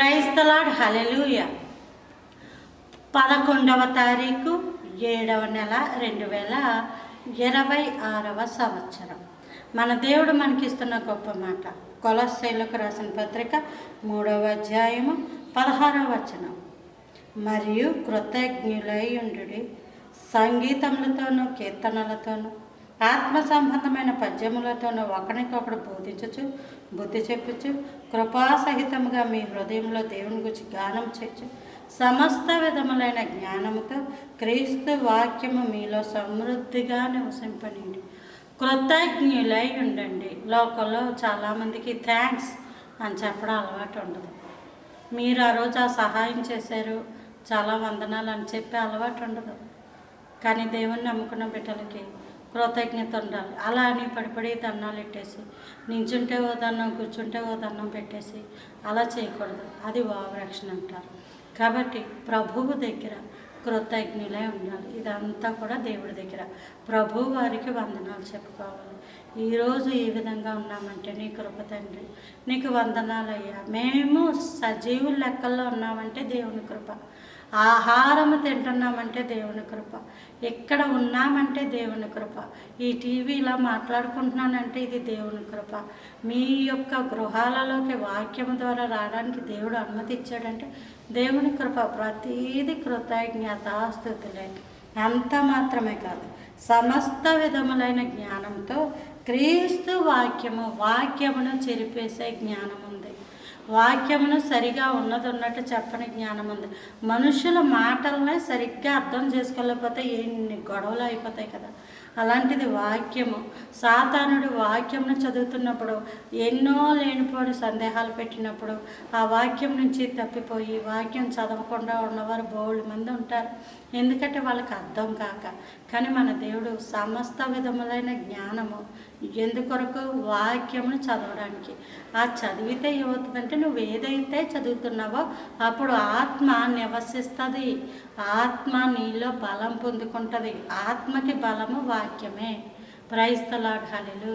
Praise the Lord. Hallelujah. 11వ తారీఖు 7వ నెల 2026వ సంవత్సరం. మన దేవుడు మనకిస్తున్న గొప్ప మాట. కొలస్సీలకు రాసిన పత్రిక 3వ అధ్యాయము 16వ వచనం. మరియు కృతజ్ఞులై ఉండుడి, సంగీతములతోనూ కీర్తనలతోనూ ఆత్మ సంబంధమైన పద్యములతోనూ ఒకరికొకడు బోధించుచు బుద్ధి చెప్పుచు కృపాసహితముగా మీ హృదయంలో దేవుని గురించి గానం చేయొచ్చు. సమస్త విధములైన జ్ఞానముతో క్రీస్తు వాక్యము మీలో సమృద్ధిగా నివసింపనీయండి. కృతజ్ఞులై ఉండండి. లోకంలో చాలామందికి థ్యాంక్స్ అని చెప్పడం అలవాటు ఉండదు. మీరు ఆ రోజు ఆ సహాయం చేశారు, చాలా వందనాలు అని చెప్పే అలవాటు ఉండదు. కానీ దేవుని నమ్ముకున్న బిడ్డలకి కృతజ్ఞత ఉండాలి. అలా అని పడిపడి దండాలు పెట్టేసి నించుంటే ఓ దండం, కూర్చుంటే ఓ దండం పెట్టేసి అలా చేయకూడదు. అది వావరక్షణ అంటారు. కాబట్టి ప్రభువు దగ్గర కృతజ్ఞులై ఉండాలి. ఇదంతా కూడా దేవుడి దగ్గర ప్రభు వారికి వందనాలు చెప్పుకోవాలి. ఈరోజు ఈ విధంగా ఉన్నామంటే నీ కృప తండ్రి, నీకు వందనాలయ్యా. మేము సజీవుల లెక్కల్లో ఉన్నామంటే దేవుని కృప. ఆహారము తింటున్నామంటే దేవుని కృప. ఎక్కడ ఉన్నామంటే దేవుని కృప. ఈ టీవీలా మాట్లాడుకుంటున్నానంటే ఇది దేవుని కృప. మీ యొక్క గృహాలలోకి వాక్యం ద్వారా రావడానికి దేవుడు అనుమతి ఇచ్చాడంటే దేవుని కృప. ప్రతీది కృతజ్ఞతాస్తుతులే. అంత మాత్రమే కాదు, సమస్త విధములైన జ్ఞానంతో క్రీస్తు వాక్యమును చెరిపేసే జ్ఞానం ఉంది. వాక్యమును సరిగా ఉన్నట్టు చెప్పని జ్ఞానం ఉంది. మనుషుల మాటలనే సరిగ్గా అర్థం చేసుకోలేకపోతే ఎన్ని గొడవలు అయిపోతాయి కదా. అలాంటిది వాక్యము. సాతానుడు వాక్యమును చదువుతున్నప్పుడు ఎన్నో లేనిపోని సందేహాలు పెట్టినప్పుడు ఆ వాక్యం నుంచి తప్పిపోయి వాక్యం చదవకుండా ఉన్నవారు బోల్డ్ మంది ఉంటారు. ఎందుకంటే వాళ్ళకి అర్థం కాక. కానీ మన దేవుడు సమస్త విధములైన జ్ఞానము ఎందుకొరకు? వాక్యమును చదవడానికి. ఆ చదివితే ఏమవుతుందంటే నువ్వు ఏదైతే చదువుతున్నావో అప్పుడు ఆత్మ నివసిస్తుంది. ఆత్మ నీలో బలం పొందుకుంటుంది. ఆత్మకి బలము వాక్యమే. Praise the Lord. హల్లెలూయా.